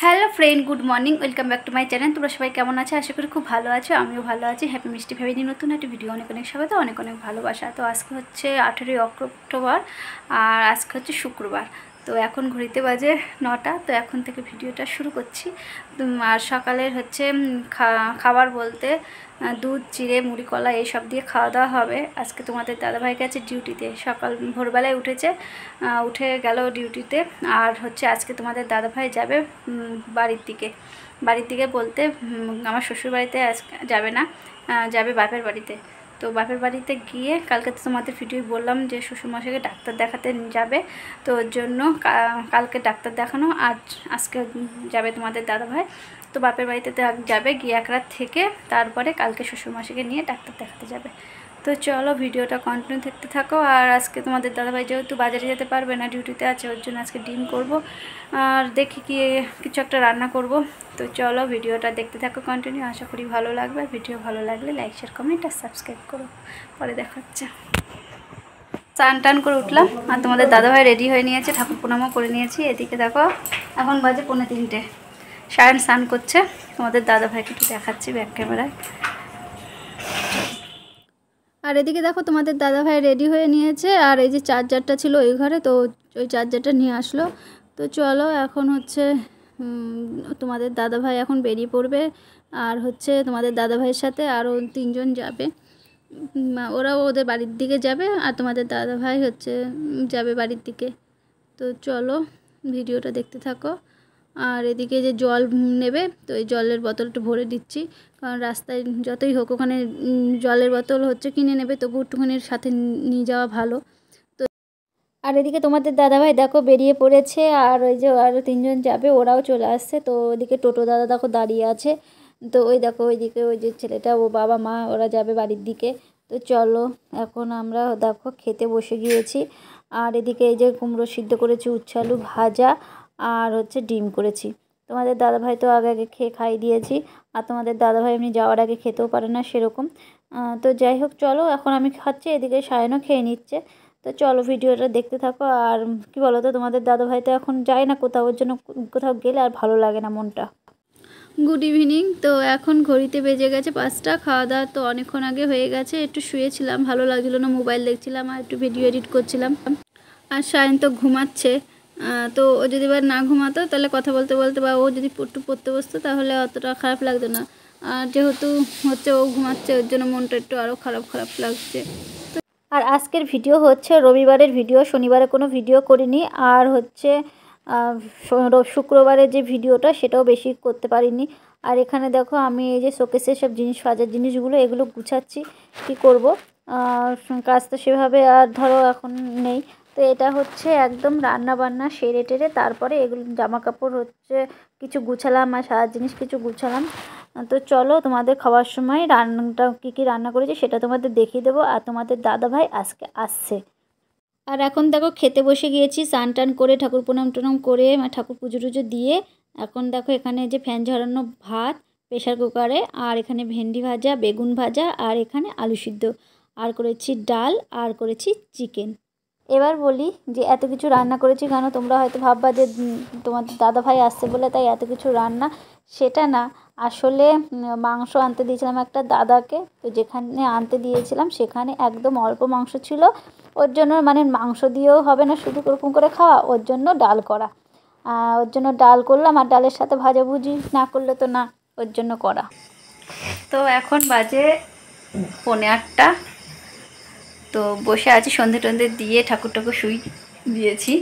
Hello friend, good morning, welcome back to my channel. তোমরা সবাই কেমন আছো? আশা করি খুব ভালো আছো। আমিও ভালো আছি। হ্যাপি মিষ্টি ফ্যামিলি নতুন একটা ভিডিও অনেক অনেক সবাই তো অনেক অনেক ভালোবাসা। তো আজকে হচ্ছে 18ই অক্টোবর আর আজকে হচ্ছে শুক্রবার। তো এখন ঘড়িতে বাজে 9টা। তো এখন থেকে ভিডিওটা শুরু করছি। আর সকালের হচ্ছে খাবার বলতে দুধ, চিড়ে, মুড়ি, কলা এইসব দিয়ে খাওয়া দাওয়া হবে। আজকে তোমাদের দাদাভাই গেছে ডিউটিতে, সকাল ভোরবেলায় উঠে গেল ডিউটিতে। আর হচ্ছে আজকে তোমাদের দাদাভাই যাবে বাড়ির দিকে বলতে আমার শ্বশুর বাড়িতে যাবে না, যাবে বাপের বাড়িতে। তো বাপের বাড়িতে গিয়ে কালকে তো তোমাদের ভিডিও বললাম যে শ্বশুরমশাইকে ডাক্তার দেখাতে যাবে। তো ওর জন্য কালকে ডাক্তার দেখানো, আর আজকে যাবে তোমাদের দাদাভাই। তো বাপের বাড়িতে যাবে, গিয়ে এক রাত থেকে তারপরে কালকে শ্বশুরমশাইকে নিয়ে ডাক্তার দেখাতে যাবে। তো চলো ভিডিওটা কন্টিনিউ দেখতে থাকো। আর আজকে তোমাদের দাদাভাই যেহেতু বাজারে যেতে পারবে না, ডিউটিতে আছে, ওর জন্য আজকে ডিম করব আর দেখি কি কিছু একটা রান্না করব। তো চলো ভিডিওটা দেখতে থাকো কন্টিনিউ। আশা করি ভালো লাগবে। ভিডিও ভালো লাগলে লাইক, শেয়ার, কমেন্ট আর সাবস্ক্রাইব করো। পরে দেখা হচ্ছে। স্নান টান করে উঠলাম আর তোমাদের দাদাভাই রেডি হয়ে নিয়েছে, ঠাকুর প্রণামও করে নিয়েছি। এদিকে দেখো এখন বাজে 2:45। সায়ন স্নান করছে। তোমাদের দাদাভাইকে একটু দেখাচ্ছি ব্যাক ক্যামেরায়। আর এদিকে দেখো তোমাদের দাদাভাই রেডি হয়ে নিয়েছে, আর এই যে চার্জারটা ছিল ওই ঘরে, তো ওই চার্জারটা নিয়ে আসলো। তো চলো এখন হচ্ছে তোমাদের দাদাভাই এখন বেরিয়ে পড়বে। আর হচ্ছে তোমাদের দাদাভাইয়ের সাথে আরও 3জন যাবে। ওরাও ওদের বাড়ির দিকে যাবে, আর তোমাদের দাদাভাই হচ্ছে যাবে বাড়ির দিকে। তো চলো ভিডিওটা দেখতে থাকো। আর এদিকে যে জল নেবে, তো এই জলের বোতলটা ভরে দিচ্ছি, কারণ রাস্তায় যতই হোক ওখানে জলের বোতল হচ্ছে কিনে নেবে, তবু একটুখানির সাথে নিয়ে যাওয়া ভালো। তো আর এদিকে তোমাদের দাদাভাই দেখো বেরিয়ে পড়েছে, আর ওই যে আরও 3জন যাবে, ওরাও চলে আসছে। তো ওইদিকে টোটো দাদা দেখো দাঁড়িয়ে আছে। তো ওই দেখো ওইদিকে ওই যে ছেলেটা, ও বাবা মা ওরা যাবে বাড়ির দিকে। তো চলো এখন আমরা দেখো খেতে বসে গিয়েছি। আর এদিকে এই যে কুমড়ো সিদ্ধ করেছি, উচ্ছে আলু ভাজা, আর হচ্ছে ডিম করেছি। তোমাদের দাদাভাই তো আগে আগে খেয়ে খাইয়ে দিয়েছি, আর তোমাদের দাদাভাই এমনি যাওয়ার আগে খেতেও পারে না সেরকম। তো যাই হোক চলো এখন আমি খাচ্ছি, এদিকে সায়নও খেয়ে নিচ্ছে। তো চলো ভিডিওটা দেখতে থাকো। আর কি বলো তো, তোমাদের দাদাভাই তো এখন যায় না কোথাও, ওর জন্য কোথাও গেলে আর ভালো লাগে না মনটা। Good evening. তো এখন ঘড়িতে বেজে গেছে 5টা। খাওয়া দাওয়া তো অনেকক্ষণ আগে হয়ে গেছে। একটু শুয়েছিলাম, ভালো লাগছিলো না, মোবাইল দেখছিলাম আর একটু ভিডিও এডিট করছিলাম। আর সায়ন তো ঘুমাচ্ছে। তো ও যদি এবার না ঘুমাতো তাহলে কথা বলতে বলতে বা ও যদি একটু পড়তে বসতো তাহলে অতটা খারাপ লাগতো না। আর যেহেতু হচ্ছে ও ঘুমাচ্ছে, ওর জন্য মনটা একটু আরও খারাপ লাগছে। আর আজকের ভিডিও হচ্ছে রবিবারের ভিডিও, শনিবারে কোনো ভিডিও করিনি। আর হচ্ছে শুক্রবারের যে ভিডিওটা সেটাও বেশি করতে পারিনি। আর এখানে দেখো আমি এই যে শোকেসের সব জিনিস, বাজার জিনিসগুলো এগুলো গুছাচ্ছি। কি করব, কাজ তো সেভাবে আর ধরো এখন নেই। তো এটা হচ্ছে একদম রান্না বান্না সেরে টেরে তারপরে এগুলো জামা কাপড় হচ্ছে কিছু গুছালাম, আর সারা জিনিস কিছু গুছালাম। তো চলো তোমাদের খাওয়ার সময় রান্নাটা কী রান্না করেছি সেটা তোমাদের দেখিয়ে দেবো। আর তোমাদের দাদাভাই আজকে আসছে। আর এখন দেখো খেতে বসে গিয়েছি, স্নান টান করে ঠাকুর প্রণাম টনাম করে ঠাকুর পুজো টুজো দিয়ে। এখন দেখো এখানে যে ফ্যান ঝরানো ভাত প্রেশার কুকারে, আর এখানে ভেন্ডি ভাজা, বেগুন ভাজা, আর এখানে আলু সিদ্ধ, আর করেছি ডাল, আর করেছি চিকেন। এবার বলি যে এত কিছু রান্না করেছি কেন। তোমরা হয়তো ভাববা যে তোমাদের দাদাভাই আসছে বলে তাই এত কিছু রান্না, সেটা না। আসলে মাংস আনতে দিয়েছিলাম একটা দাদাকে, তো যেখানে আনতে দিয়েছিলাম সেখানে একদম অল্প মাংস ছিল। ওর জন্য মানে মাংস দিয়েও হবে না শুধু ওরকম করে খাওয়া, ওর জন্য ডাল করা। ওর জন্য ডাল করলাম, আর ডালের সাথে ভাজাভুজি না করলে তো না, ওর জন্য করা। তো এখন বাজে 8:45। তো বসে আছি, সন্ধে টন্ধে দিয়ে ঠাকুর শুই দিয়েছি।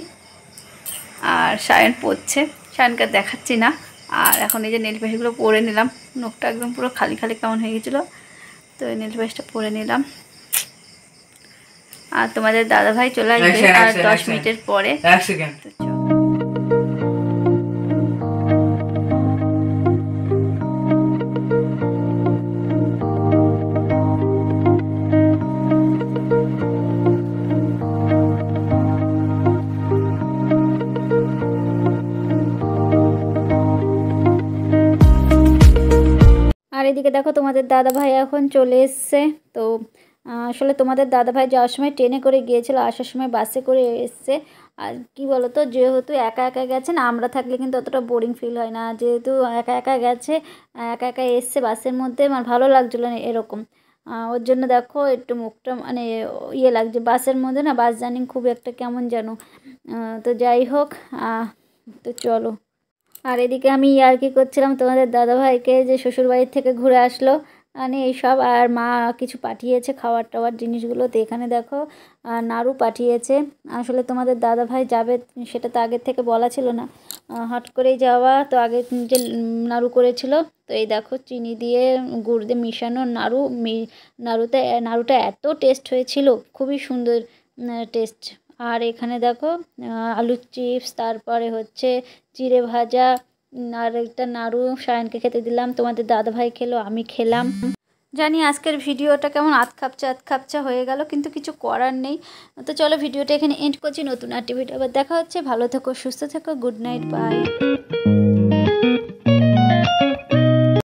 আর সায়ন পড়ছে, সায়নকে দেখাচ্ছি না। আর এখন এই যে নেল পালিশগুলো পরে নিলাম, নখটা একদম পুরো খালি খালি কেমন হয়ে গেছিলো, তো এই নেল পালিশটা পরে নিলাম। আর তোমাদের দাদাভাই চলে আসবে আর 10 মিনিটের পরে। আর এদিকে দেখো তোমাদের দাদাভাই এখন চলে এসছে। তো আসলে তোমাদের দাদাভাই যাওয়ার সময় ট্রেনে করে গিয়েছিল, আসার সময় বাসে করে এসছে। আর কি বলো তো, যেহেতু একা একা গেছে না, আমরা থাকলে কিন্তু অতটা বোরিং ফিল হয় না, যেহেতু একা একা গেছে, একা একা এসছে বাসের মধ্যে, আমার ভালো লাগছিলো না এরকম। ওর জন্য দেখো একটু মুখটা মানে ইয়ে লাগছে, বাসের মধ্যে না বাস জার্নি খুব একটা কেমন যেন। তো যাই হোক, তো চলো। আর এদিকে আমি ইয়ার্কি করছিলাম তোমাদের দাদাভাইকে যে শ্বশুরবাড়ির থেকে ঘুরে আসলো মানে এইসব, আর মা কিছু পাঠিয়েছে খাবার টাবার জিনিসগুলো। তো এখানে দেখো নাড়ু পাঠিয়েছে। আসলে তোমাদের দাদাভাই যাবে সেটা তো আগের থেকে বলা ছিল না, হট করেই যাওয়া। তো আগে যে নাড়ু করেছিল, তো এই দেখো চিনি দিয়ে গুড় দিয়ে মিশানো নাড়ু, নাড়ুটা এত টেস্ট হয়েছিল, খুবই সুন্দর টেস্ট। আর এখানে দেখো আলুর চিপস, তারপরে হচ্ছে চিড়ে ভাজা, আর একটা নাড়ু সায়নকে খেতে দিলাম, তোমাদের দাদাভাই খেলো, আমি খেলাম। জানি আজকের ভিডিওটা কেমন আধখাপচা হয়ে গেল, কিন্তু কিছু করার নেই। তো চলো ভিডিওটা এখানে এন্ড করছি, নতুন আরেকটি ভিডিও আবার দেখা হচ্ছে। ভালো থেকো, সুস্থ থেকো, গুড নাইট, বাই।